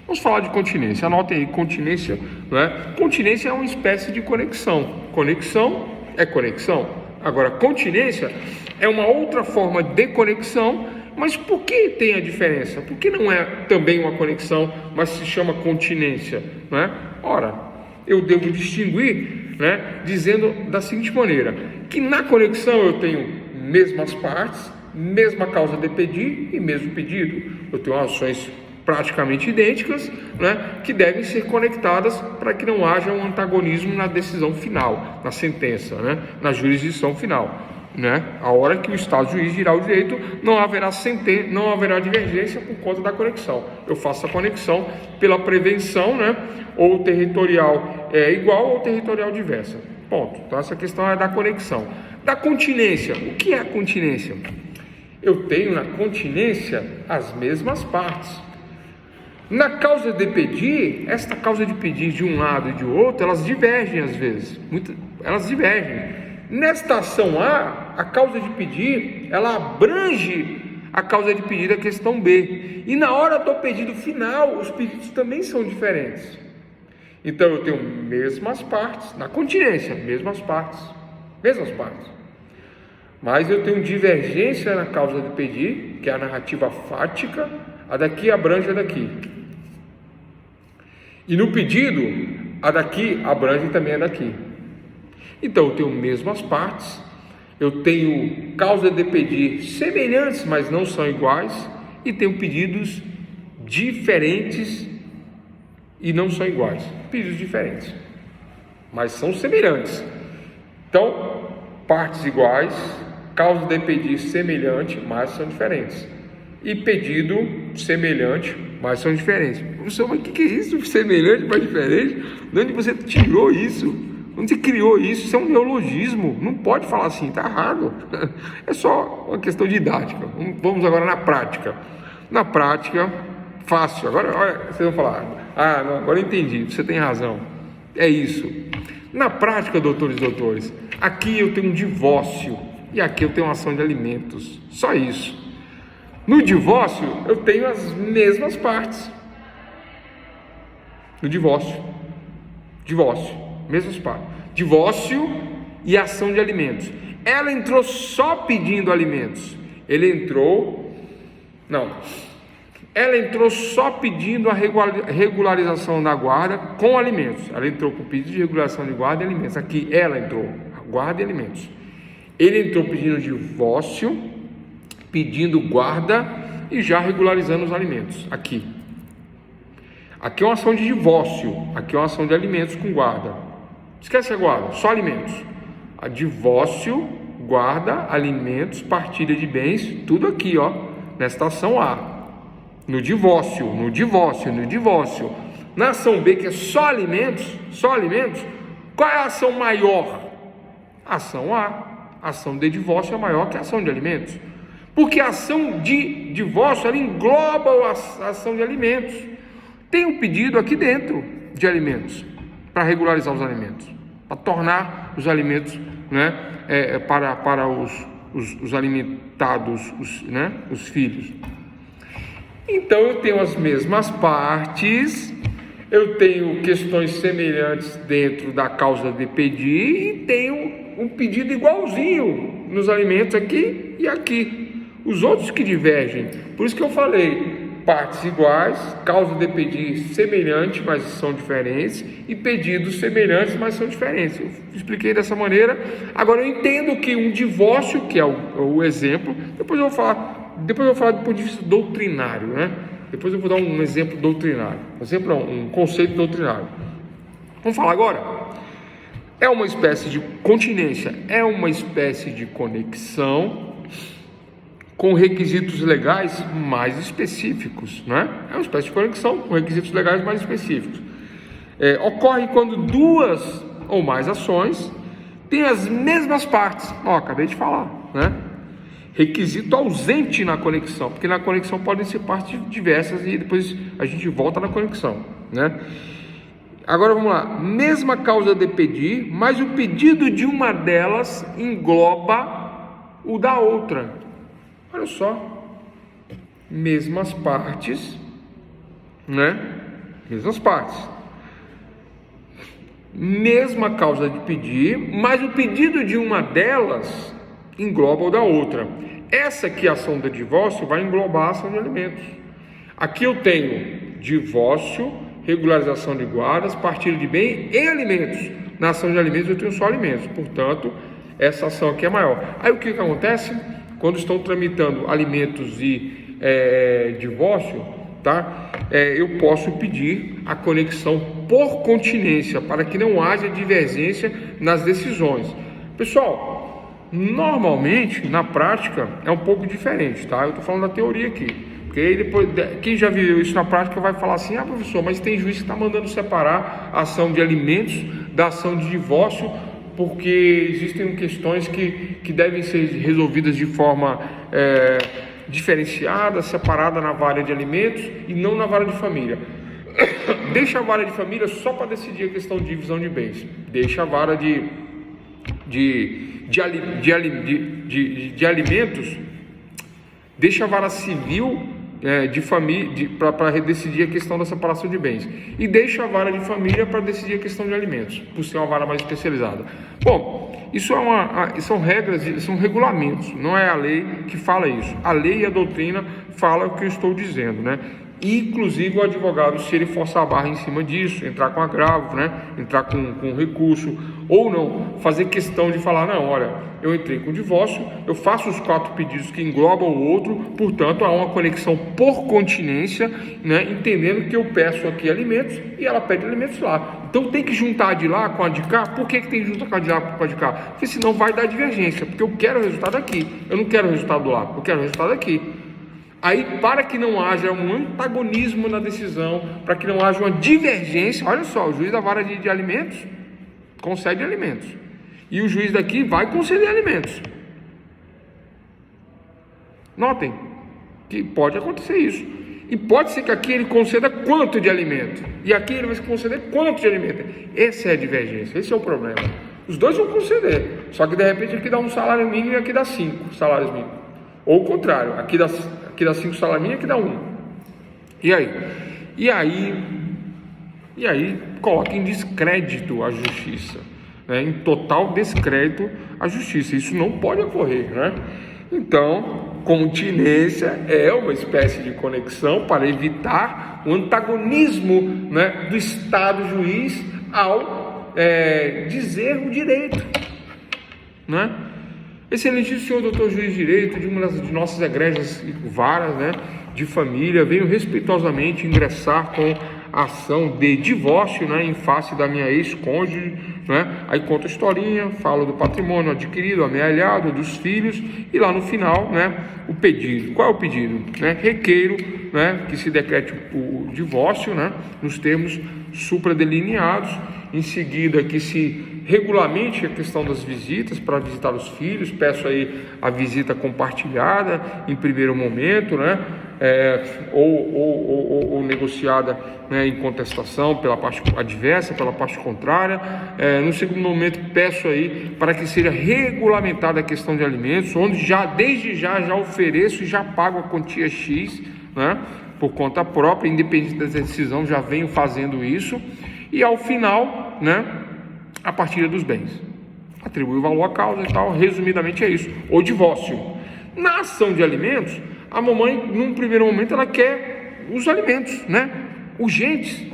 Vamos falar de continência. Anotem aí, continência, não é? Continência é uma espécie de conexão. Conexão é conexão. Agora, continência é uma outra forma de conexão, mas por que tem a diferença? Por que não é também uma conexão, mas se chama continência, não é? Ora, eu devo distinguir, né, dizendo da seguinte maneira, que na conexão eu tenho mesmas partes, mesma causa de pedir e mesmo pedido. Eu tenho ações praticamente idênticas, né, que devem ser conectadas para que não haja um antagonismo na decisão final, na sentença, né, na jurisdição final, né? A hora que o Estado juiz dirá o direito, não haverá não haverá divergência por conta da conexão. Eu faço a conexão pela prevenção, né, ou territorial igual ou territorial diversa. Ponto. Então essa questão é da conexão. Da continência. O que é a continência? Eu tenho na continência as mesmas partes. Na causa de pedir, esta causa de pedir de um lado e de outro, elas divergem às vezes, elas divergem. Nesta ação A causa de pedir, ela abrange a causa de pedir da questão B. E na hora do pedido final, os pedidos também são diferentes. Então eu tenho mesmas partes, na continência, mesmas partes. Mas eu tenho divergência na causa de pedir, que é a narrativa fática, a daqui abrange a daqui. E no pedido, a daqui abrange também a daqui. Então eu tenho mesmas partes, eu tenho causa de pedir semelhantes, mas não são iguais, e tenho pedidos diferentes e não são iguais. Pedidos diferentes, mas são semelhantes. Então, partes iguais, causa de pedir semelhante, mas são diferentes. E pedido semelhante, mas são diferentes. Professor, mas o que é isso? Semelhante, mas diferente? De onde você tirou isso? Onde você criou isso? Isso é um neologismo. Não pode falar assim, está errado. É só uma questão didática. Vamos agora na prática. Na prática, fácil. Agora, olha, vocês vão falar, não, agora eu entendi, você tem razão. É isso. Na prática, doutores e doutores, aqui eu tenho um divórcio e aqui eu tenho uma ação de alimentos. Só isso. No divórcio, eu tenho as mesmas partes. No divórcio, mesmas partes. Divórcio e ação de alimentos. Ela entrou só pedindo alimentos. Ela entrou só pedindo a regularização da guarda com alimentos. Ela entrou com pedido de regularização de guarda e alimentos. Aqui ela entrou, guarda e alimentos. Ele entrou pedindo divórcio, pedindo guarda e já regularizando os alimentos. Aqui é uma ação de divórcio, aqui é uma ação de alimentos com guarda. Esquece a guarda, só alimentos. A divórcio, guarda, alimentos, partilha de bens, tudo aqui, ó, nesta ação A. No divórcio. Na ação B, que é só alimentos, qual é a ação maior? A ação A. A ação de divórcio é maior que a ação de alimentos. Porque a ação de divórcio, ela engloba a ação de alimentos. Tem um pedido aqui dentro de alimentos, para regularizar os alimentos, para tornar os alimentos, né, para os alimentados, os filhos. Então eu tenho as mesmas partes, eu tenho questões semelhantes dentro da causa de pedir e tenho um pedido igualzinho nos alimentos aqui e aqui. Os outros que divergem, por isso que eu falei, partes iguais, causa de pedir semelhante, mas são diferentes, e pedidos semelhantes, mas são diferentes. Eu expliquei dessa maneira. Agora eu entendo que um divórcio, que é o exemplo, depois eu vou falar do ponto de vista doutrinário, né? Depois eu vou dar um exemplo doutrinário, um conceito doutrinário. Vamos falar agora. É uma espécie de continência, é uma espécie de conexão com requisitos legais mais específicos, né? É uma espécie de conexão com requisitos legais mais específicos. Ocorre quando duas ou mais ações têm as mesmas partes. Acabei de falar, né? Requisito ausente na conexão, porque na conexão podem ser partes diversas e depois a gente volta na conexão, né? Agora vamos lá. Mesma causa de pedir, mas o pedido de uma delas engloba o da outra. Olha só, mesmas partes, né? Mesmas partes. Mesma causa de pedir, mas o pedido de uma delas engloba o da outra. Essa aqui, a ação de divórcio, vai englobar a ação de alimentos. Aqui eu tenho divórcio, regularização de guardas, partilha de bem e alimentos. Na ação de alimentos eu tenho só alimentos, portanto, essa ação aqui é maior. Aí o que acontece? Quando estão tramitando alimentos e divórcio, tá? Eu posso pedir a conexão por continência, para que não haja divergência nas decisões. Pessoal, normalmente, na prática, é um pouco diferente, tá? Eu estou falando da teoria aqui, porque aí depois, quem já viu isso na prática vai falar assim: ah, professor, mas tem juiz que está mandando separar a ação de alimentos da ação de divórcio, porque existem questões que devem ser resolvidas de forma diferenciada, separada na vara de alimentos e não na vara de família. Deixa a vara de família só para decidir a questão de divisão de bens. Deixa a vara de alimentos, deixa a vara civil de família para decidir a questão da separação de bens, e deixa a vara de família para decidir a questão de alimentos, por ser uma vara mais especializada. Bom, isso são regras, são regulamentos, não é a lei que fala isso. A lei e a doutrina falam o que eu estou dizendo, né? E, inclusive, o advogado, se ele forçar a barra em cima disso, entrar com agravo, né? Entrar com recurso, ou não, fazer questão de falar: não, olha, eu entrei com divórcio, eu faço os 4 pedidos que englobam o outro, portanto, há uma conexão por continência, né? Entendendo que eu peço aqui alimentos e ela pede alimentos lá. Então, tem que juntar a de lá com a de cá. Por que tem que juntar com a de lá com a de cá? Porque senão vai dar divergência, porque eu quero o resultado aqui, eu não quero o resultado lá, eu quero o resultado aqui. Aí, para que não haja um antagonismo na decisão, para que não haja uma divergência, olha só, o juiz da vara de alimentos concede alimentos, e o juiz daqui vai conceder alimentos. Notem que pode acontecer isso, e pode ser que aqui ele conceda quanto de alimento, e aqui ele vai conceder quanto de alimento. Essa é a divergência, esse é o problema. Os dois vão conceder, só que de repente aqui dá um salário mínimo e aqui dá 5 salários mínimos, ou o contrário, aqui dá 5 salários mínimos e aqui dá 1. E aí coloca em descrédito a justiça, né? Em total descrédito a justiça. Isso não pode ocorrer, né? Então, continência é uma espécie de conexão para evitar o antagonismo, né, do Estado juiz ao dizer o direito, né? Excelentíssimo senhor doutor juiz de direito de uma de nossas egrégias varas, né, de família, venho respeitosamente ingressar com a ação de divórcio, né, em face da minha ex-cônjuge, né? Aí conta a historinha, fala do patrimônio adquirido, amealhado, dos filhos, e lá no final, né, o pedido. Qual é o pedido? Né? Requeiro, né, que se decrete o divórcio, né, nos termos supradelineados. Em seguida, que se regulamente a questão das visitas para visitar os filhos. Peço aí a visita compartilhada em primeiro momento, né? Ou negociada, né, em contestação pela parte adversa, pela parte contrária. No segundo momento, peço aí para que seja regulamentada a questão de alimentos, onde desde já ofereço e já pago a quantia X, né, por conta própria, independente da decisão, já venho fazendo isso. E ao final, né, a partilha dos bens, atribui o valor à causa e tal. Resumidamente é isso, o divórcio. Na ação de alimentos, a mamãe, num primeiro momento, ela quer os alimentos, né, urgentes,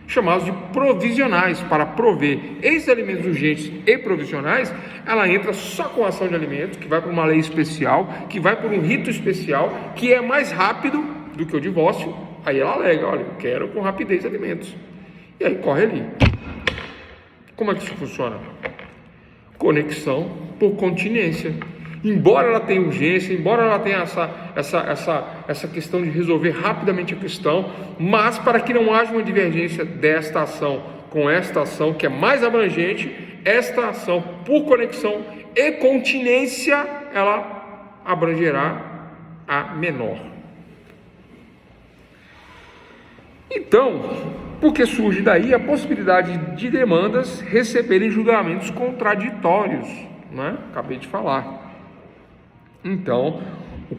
chamados de provisionais, para prover. Esses alimentos urgentes e provisionais, ela entra só com a ação de alimentos, que vai para uma lei especial, que vai por um rito especial, que é mais rápido do que o divórcio. Aí ela alega: olha, eu quero com rapidez alimentos. E aí corre ali. Como é que isso funciona? Conexão por continência. Embora ela tenha urgência, embora ela tenha essa questão de resolver rapidamente a questão, mas para que não haja uma divergência desta ação com esta ação, que é mais abrangente, esta ação por conexão e continência, ela abrangerá a menor. Então, porque surge daí a possibilidade de demandas receberem julgamentos contraditórios, né? Acabei de falar. Então, o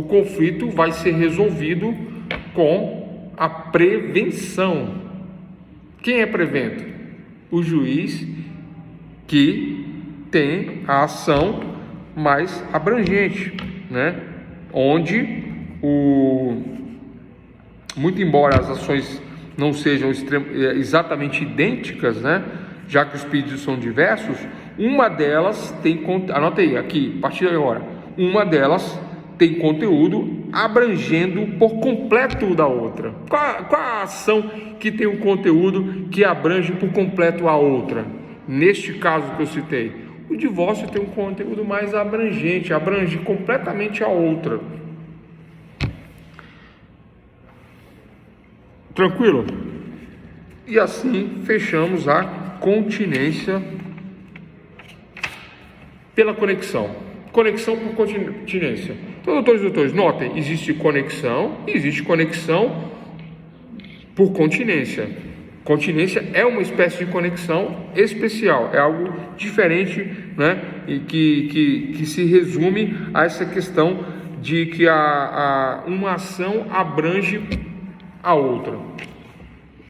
conflito vai ser resolvido com a prevenção. Quem é prevento? O juiz que tem a ação mais abrangente, né? Onde muito embora as ações não sejam exatamente idênticas, né? Já que os pedidos são diversos, uma delas tem, anota aí, aqui, a partir de agora, uma delas tem conteúdo abrangendo por completo o da outra. Qual a ação que tem um conteúdo que abrange por completo a outra? Neste caso que eu citei, o divórcio tem um conteúdo mais abrangente, abrange completamente a outra. Tranquilo? E assim fechamos a continência pela conexão. Conexão por continência. Então, doutores, notem, existe conexão e existe conexão por continência. Continência é uma espécie de conexão especial, é algo diferente, né? E que se resume a essa questão de que uma ação abrange a outra.